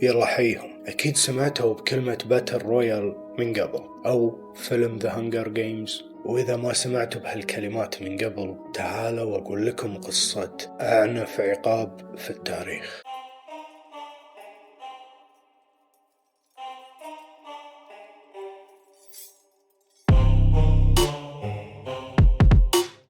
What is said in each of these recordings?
يلا حيهم. أكيد سمعتوا بكلمة باتل رويال من قبل، أو فيلم ذا هانجر جيمز. وإذا ما سمعتوا بهالكلمات من قبل، تعالوا وأقول لكم قصة أعنف عقاب في التاريخ.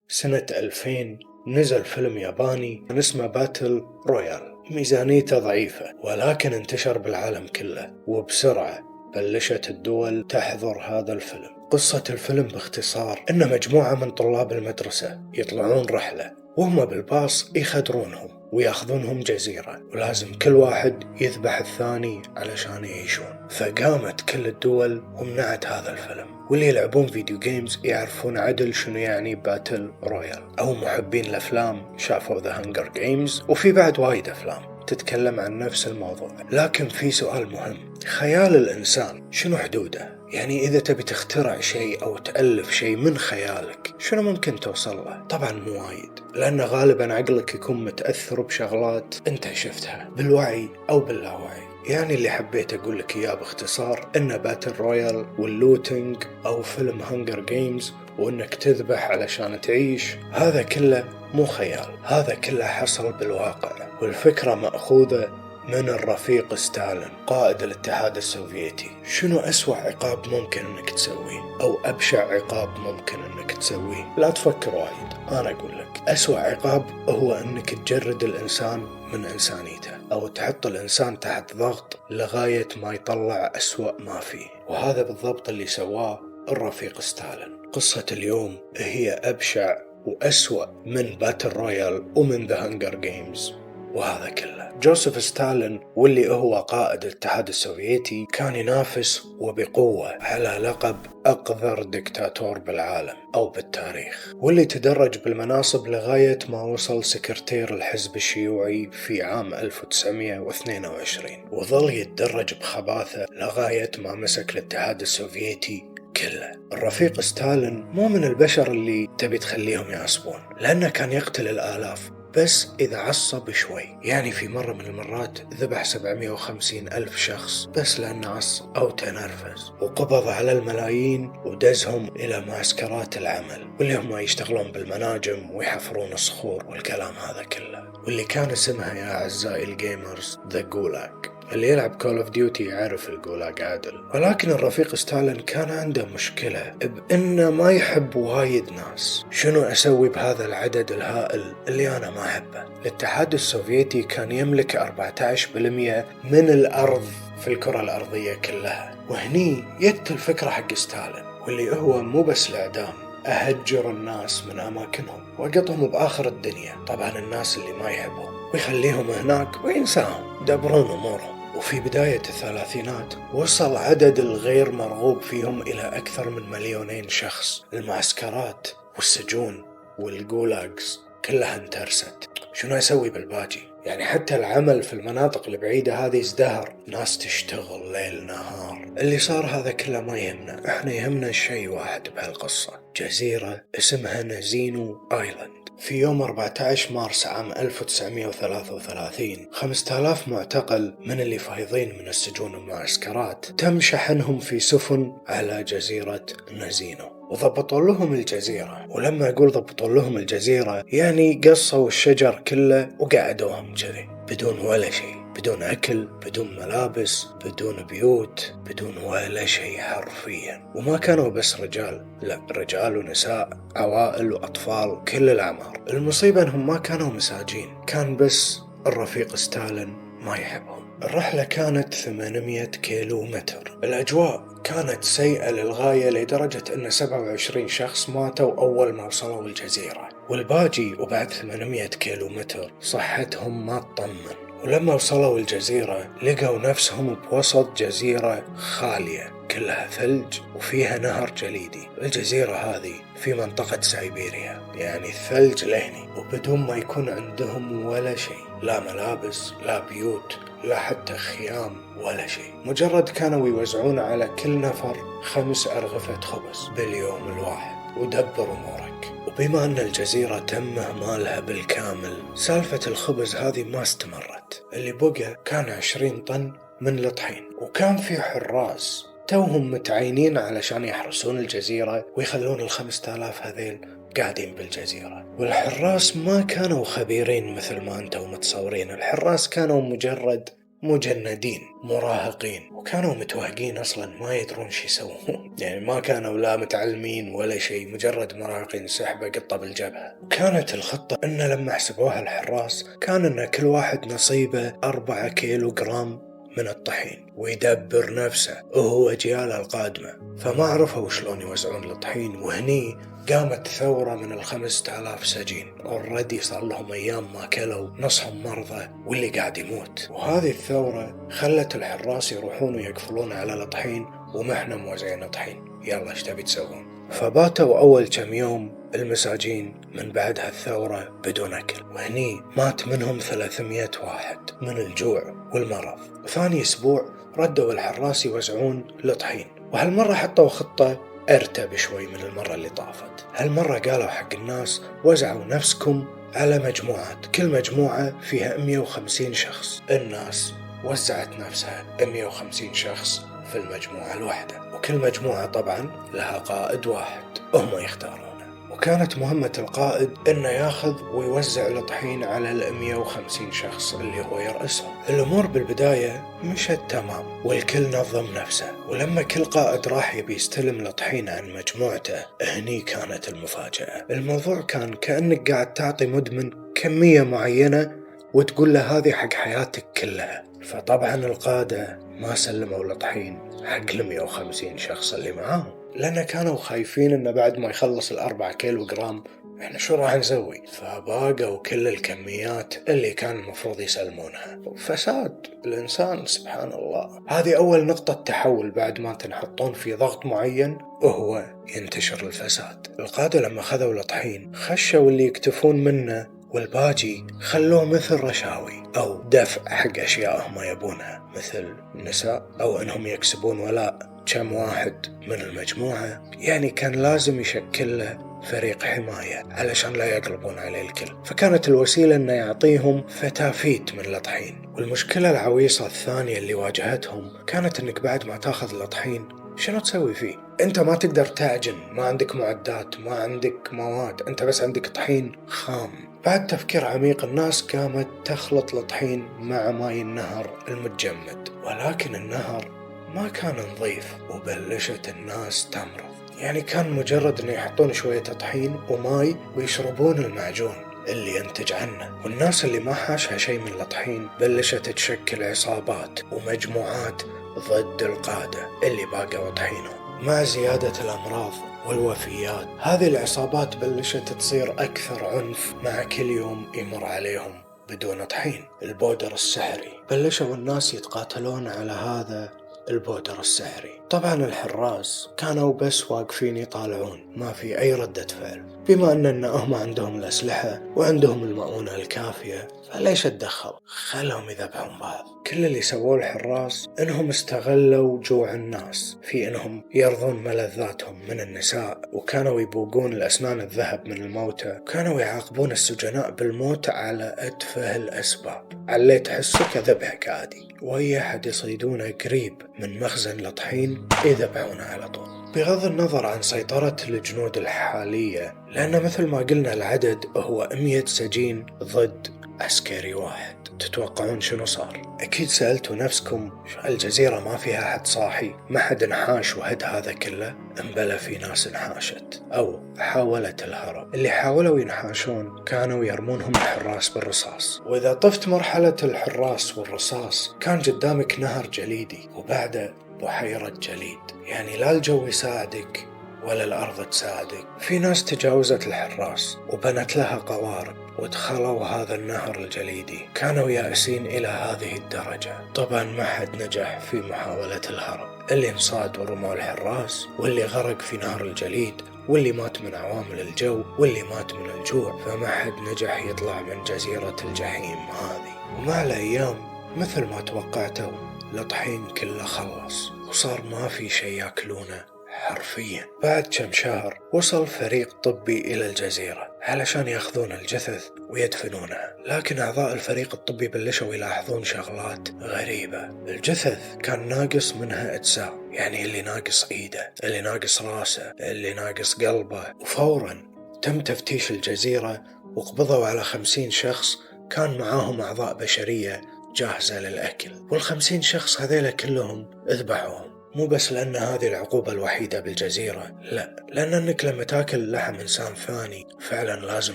سنة 2000 نزل فيلم ياباني اسمه باتل رويال. ميزانيته ضعيفة ولكن انتشر بالعالم كله، وبسرعة بلشت الدول تحضر هذا الفيلم. قصة الفيلم باختصار إن مجموعة من طلاب المدرسة يطلعون رحلة، وهم بالباص يخدرونهم وياخذونهم جزيرة، ولازم كل واحد يذبح الثاني علشان يعيشون. فقامت كل الدول ومنعت هذا الفيلم. واللي يلعبون فيديو جيمز يعرفون عدل شنو يعني باتل رويال، أو محبين الأفلام شافوا ذا هانجر جيمز، وفي بعد وايد أفلام تتكلم عن نفس الموضوع. لكن في سؤال مهم، خيال الإنسان شنو حدوده؟ يعني إذا تبي تخترع شيء أو تألف شيء من خيالك، شنو ممكن توصل له؟ طبعا مو وايد، لأن غالبا عقلك يكون متأثر بشغلات أنت شفتها بالوعي أو باللاوعي. يعني اللي حبيت أقول لك إياه باختصار إن باتل رويال واللوتينج أو فيلم هانجر جيمز وإنك تذبح علشان تعيش، هذا كله مو خيال، هذا كله حصل بالواقع. والفكرة مأخوذة من الرفيق ستالين قائد الاتحاد السوفيتي. شنو أسوأ عقاب ممكن انك تسويه، او ابشع عقاب ممكن انك تسويه؟ لا تفكر وايد، انا اقول لك أسوأ عقاب هو انك تجرد الانسان من انسانيته، او تحط الانسان تحت ضغط لغاية ما يطلع أسوأ ما فيه. وهذا بالضبط اللي سواه الرفيق ستالين. قصة اليوم هي أبشع وأسوأ من باتل رويال ومن ذا هانجر جيمز. وهذا كله جوزيف ستالين، واللي هو قائد الاتحاد السوفيتي، كان ينافس وبقوة على لقب أقذر دكتاتور بالعالم أو بالتاريخ، واللي تدرج بالمناصب لغاية ما وصل سكرتير الحزب الشيوعي في عام 1922، وظل يتدرج بخباثة لغاية ما مسك الاتحاد السوفيتي كله. الرفيق ستالين مو من البشر اللي تبي تخليهم يعصبون، لأنه كان يقتل الآلاف بس إذا عصب شوي. يعني في مرة من المرات ذبح 750 ألف شخص بس لأنه عصب أو تنرفز، وقبض على الملايين ودزهم إلى معسكرات العمل، واللي هم يشتغلون بالمناجم ويحفرون الصخور والكلام هذا كله، واللي كان اسمها يا أعزائي الجيمرز ذا جولاج. اللي يلعب كول اوف ديوتي يعرف الجولاج عادل. ولكن الرفيق ستالين كان عنده مشكلة بأنه ما يحب وايد ناس. شنو أسوي بهذا العدد الهائل اللي أنا ما أحبه؟ الاتحاد السوفيتي كان يملك 14% من الأرض في الكرة الأرضية كلها، وهني جت الفكرة حق ستالين، واللي هو مو بس الإعدام، أهجر الناس من أماكنهم وأقطهم بآخر الدنيا، طبعا الناس اللي ما يحبهم، ويخليهم هناك وينساهم، دبرون أمورهم. وفي بداية الثلاثينات وصل عدد الغير مرغوب فيهم إلى أكثر من 2,000,000 شخص. المعسكرات والسجون والجولاجز كلها انترست. شنو أسوي بالباقي؟ يعني حتى العمل في المناطق البعيدة هذه ازدهر، ناس تشتغل ليل نهار. اللي صار هذا كله ما يهمنا، احنا يهمنا شيء واحد بهالقصة، جزيرة اسمها نزينو آيلاند. في يوم 14 مارس عام 1933 5000 معتقل من اللي فايضين من السجون والمعسكرات تم شحنهم في سفن على جزيرة نزينو، وضبطوا لهم الجزيرة. ولما أقول ضبطوا لهم الجزيرة يعني قصوا الشجر كله وقعدوهم كذي بدون ولا شيء، بدون أكل، بدون ملابس، بدون بيوت، بدون ولا شيء حرفيا. وما كانوا بس رجال، لا، رجال ونساء، عوائل وأطفال، كل الأعمار. المصيبة أنهم ما كانوا مساجين، كان بس الرفيق ستالين ما يحبهم. الرحلة كانت 800 كيلو متر. الأجواء كانت سيئة للغاية لدرجة أن 27 شخص ماتوا أول ما وصلوا الجزيرة، والباقي وبعد 800 كيلو متر صحتهم ما تطمن. ولما وصلوا الجزيرة لقوا نفسهم بوسط جزيرة خالية كلها ثلج وفيها نهر جليدي. الجزيرة هذه في منطقة سيبيريا، يعني الثلج لهني، وبدون ما يكون عندهم ولا شيء، لا ملابس، لا بيوت، لا حتى خيام، ولا شيء. مجرد كانوا يوزعون على كل نفر 5 أرغفة خبز باليوم الواحد. ودبر أمورك. وبما أن الجزيرة تم إهمالها بالكامل، سالفة الخبز هذه ما استمرت. اللي بقى كان 20 طن من الطحين، وكان في حراس توهم متعينين علشان يحرسون الجزيرة ويخلون 5000 هذيل قاعدين بالجزيرة. والحراس ما كانوا خبيرين مثل ما أنتم متصورين، الحراس كانوا مجرد مجندين مراهقين، وكانوا متوهقين أصلا ما يدرون شي يسوون يعني ما كانوا لا متعلمين ولا شيء، مجرد مراهقين سحبة قطة بالجبهة. وكانت الخطة إن لما حسبوها الحراس كان إن كل واحد نصيبه 4 كيلوغرام من الطحين ويدبر نفسه وهو أجيال القادمة، فما عرفوا شلون يوزعون الطحين. وهني قامت ثورة من 5000 سجين، already صار لهم أيام ما كلوا، نصهم مرضى واللي قاعد يموت. وهذه الثورة خلت الحراس يروحون ويقفلون على الطحين، وما احنا موزعين الطحين، يلا ايش تبي تسوون؟ فباتوا أول كم يوم المساجين من بعد هالثورة بدون أكل، وهني مات منهم 300 واحد من الجوع والمرض. ثاني أسبوع ردوا الحراس يوزعون الطحين، وهالمرة حطوا خطة أرتب شوي من المرة اللي طافت. هالمرة قالوا حق الناس وزعوا نفسكم على مجموعات، كل مجموعة فيها 150 شخص. الناس وزعت نفسها 150 شخص في المجموعة الواحدة، وكل مجموعة طبعا لها قائد واحد هم يختارونه، وكانت مهمة القائد إنه ياخذ ويوزع الطحين على 150 شخص اللي هو يرأسهم. الأمور بالبداية مشت تمام والكل نظم نفسه، ولما كل قائد راح يبي يستلم الطحين عن مجموعته هني كانت المفاجأة. الموضوع كان كأنك قاعد تعطي مدمن كمية معينة وتقول له هذه حق حياتك كلها. فطبعا القادة ما سلموا الطحين حق 150 شخص اللي معاهم، لأن كانوا خايفين إن بعد ما يخلص 4 كيلوغرام إحنا شو راح نسوي؟ فباقوا كل الكميات اللي كان المفروض يسلمونها. فساد الإنسان سبحان الله. هذه أول نقطة تحول بعد ما تنحطون في ضغط معين وهو ينتشر الفساد. القادة لما خذوا الطحين خشوا اللي يكتفون منه، والباقي خلوه مثل رشاوي أو دفع حق أشياء هم يبونها مثل النساء، أو أنهم يكسبون ولاء كم واحد من المجموعة. يعني كان لازم يشكل له فريق حماية علشان لا يقلبون عليه الكل، فكانت الوسيلة أنه يعطيهم فتافيت من الطحين. والمشكلة العويصة الثانية اللي واجهتهم كانت أنك بعد ما تاخذ الطحين شنو تسوي فيه؟ أنت ما تقدر تعجن، ما عندك معدات، ما عندك مواد، أنت بس عندك طحين خام. بعد تفكير عميق الناس قامت تخلط الطحين مع ماء النهر المتجمد، ولكن النهر ما كان نظيف وبلشت الناس تمرض. يعني كان مجرد أن يحطون شوية طحين وماء ويشربون المعجون اللي ينتج عنه. والناس اللي ما حاشها شيء من الطحين بلشت تشكل عصابات ومجموعات ضد القادة اللي باقوا طحينهم. مع زيادة الأمراض والوفيات هذه العصابات بلشت تصير أكثر عنف مع كل يوم يمر عليهم بدون طحين. البودر السحري، بلشوا الناس يتقاتلون على هذا البودر السحري. طبعا الحراس كانوا بس واقفين يطالعون، ما في أي ردة فعل، بما أنهم عندهم الأسلحة وعندهم المؤونة الكافية فليش تدخل، خلهم يذبحون بعض. كل اللي سووه الحراس إنهم استغلوا جوع الناس في إنهم يرضون ملذاتهم من النساء، وكانوا يبوقون الأسنان الذهب من الموتى، وكانوا يعاقبون السجناء بالموت على أتفه الأسباب، على تحسه كذبحك عادي، وأي أحد يصيدونه قريب من مخزن الطحين يذبحونه على طول، بغض النظر عن سيطرة الجنود الحالية، لأن مثل ما قلنا العدد هو 100 سجين ضد عسكري واحد. تتوقعون شنو صار؟ أكيد سألتوا نفسكم الجزيرة ما فيها أحد صاحي؟ ما حد انحاش وهد هذا كله؟ انبلى في ناس انحاشت أو حاولت الهرب. اللي حاولوا ينحاشون كانوا يرمونهم الحراس بالرصاص، وإذا طفت مرحلة الحراس والرصاص كان قدامك نهر جليدي وبعده بحيرة جليد، يعني لا الجو يساعدك ولا الأرض تساعدك. في ناس تجاوزت الحراس وبنت لها قوارب ودخلوا هذا النهر الجليدي، كانوا يائسين إلى هذه الدرجة. طبعا ما حد نجح في محاولة الهرب، اللي انصاد ورموا الحراس، واللي غرق في نهر الجليد، واللي مات من عوامل الجو، واللي مات من الجوع، فما حد نجح يطلع من جزيرة الجحيم هذه. ومع الأيام مثل ما توقعتوا الطحين كله خلص وصار ما في شيء ياكلونه حرفيا. بعد كم شهر وصل فريق طبي إلى الجزيرة علشان ياخذون الجثث ويدفنونها. لكن أعضاء الفريق الطبي بلشوا يلاحظون شغلات غريبة. الجثث كان ناقص منها أجزاء، يعني اللي ناقص إيده، اللي ناقص راسه، اللي ناقص قلبه. وفورا تم تفتيش الجزيرة وقبضوا على 50 شخص كان معاهم أعضاء بشرية جاهزة للأكل. وال50 شخص هذيلا كلهم اذبحوهم، مو بس لأن هذه العقوبة الوحيدة بالجزيرة، لا، لأن أنك لما تاكل لحم إنسان ثاني فعلا لازم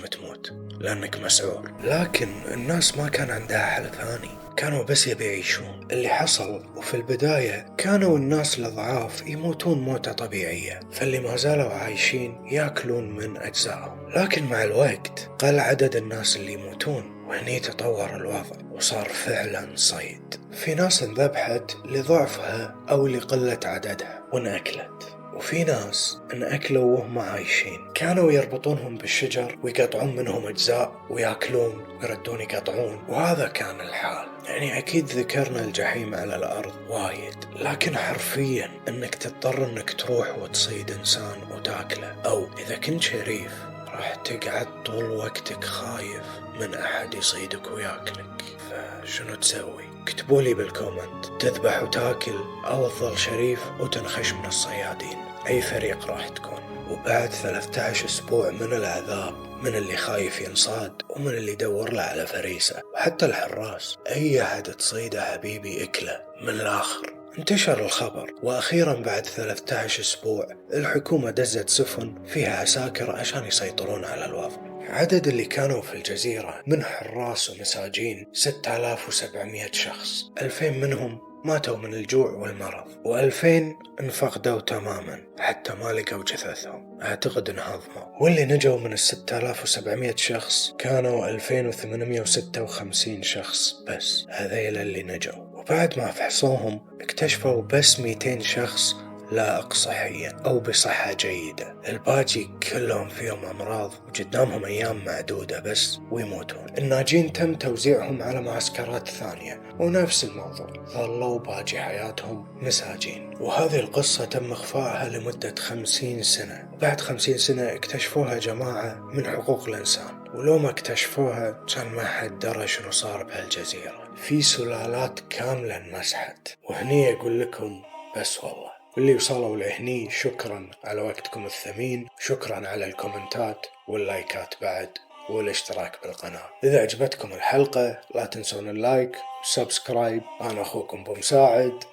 تموت لأنك مسعور. لكن الناس ما كان عندها حل ثاني، كانوا بس يبي يعيشون. اللي حصل وفي البداية كانوا الناس الضعاف يموتون موتة طبيعية، فاللي ما زالوا عايشين ياكلون من أجزائهم. لكن مع الوقت قل عدد الناس اللي يموتون، وهني تطور الوضع وصار فعلا صيد. في ناس انذبحت لضعفها أو لقلة عددها وانأكلت، وفي ناس انأكلوا وهم عايشين، كانوا يربطونهم بالشجر ويقطعون منهم أجزاء ويأكلون ويردون يقطعون. وهذا كان الحال. يعني أكيد ذكرنا الجحيم على الأرض وايد، لكن حرفيا أنك تضطر أنك تروح وتصيد إنسان وتاكله، أو إذا كنت شريف راح تقعد طول وقتك خايف من أحد يصيدك وياكلك. فشنو تسوي؟ اكتبولي بالكومنت، تذبح وتاكل أو تظل شريف وتنخش من الصيادين؟ أي فريق راح تكون؟ وبعد 13 أسبوع من العذاب، من اللي خايف ينصاد ومن اللي يدور له على فريسة، وحتى الحراس أي أحد تصيده حبيبي اكله من الآخر. انتشر الخبر، وأخيرا بعد 13 أسبوع الحكومة دزت سفن فيها عساكر عشان يسيطرون على الوضع. عدد اللي كانوا في الجزيرة من حراس ومساجين 6700 شخص. 2000 منهم ماتوا من الجوع والمرض، و2000 انفقدوا تماما حتى ما لقوا جثثهم، أعتقد انهضموا. واللي نجوا من 6700 شخص كانوا 2856 شخص بس، هذيل اللي نجوا. وبعد ما فحصوهم اكتشفوا بس 200 شخص لائق صحيا أو بصحة جيدة، الباقي كلهم فيهم أمراض وقدامهم أيام معدودة بس ويموتون. الناجين تم توزيعهم على معسكرات ثانية ونفس الموضوع، ظلوا باقي حياتهم مساجين. وهذه القصة تم إخفائها لمدة 50 سنة، وبعد 50 سنة اكتشفوها جماعة من حقوق الإنسان، ولو ما اكتشفوها كان ما حد درى شنو صار بهالجزيرة. في سلالات كاملة انمسحت. وهني أقول لكم بس والله، واللي وصلوا لهني شكرا على وقتكم الثمين، شكرا على الكومنتات واللايكات بعد والاشتراك بالقناة. إذا عجبتكم الحلقة لا تنسون اللايك والسبسكرايب. أنا أخوكم بومساعد،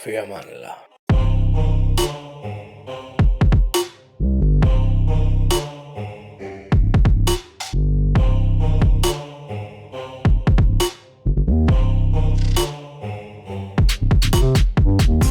في أمان الله.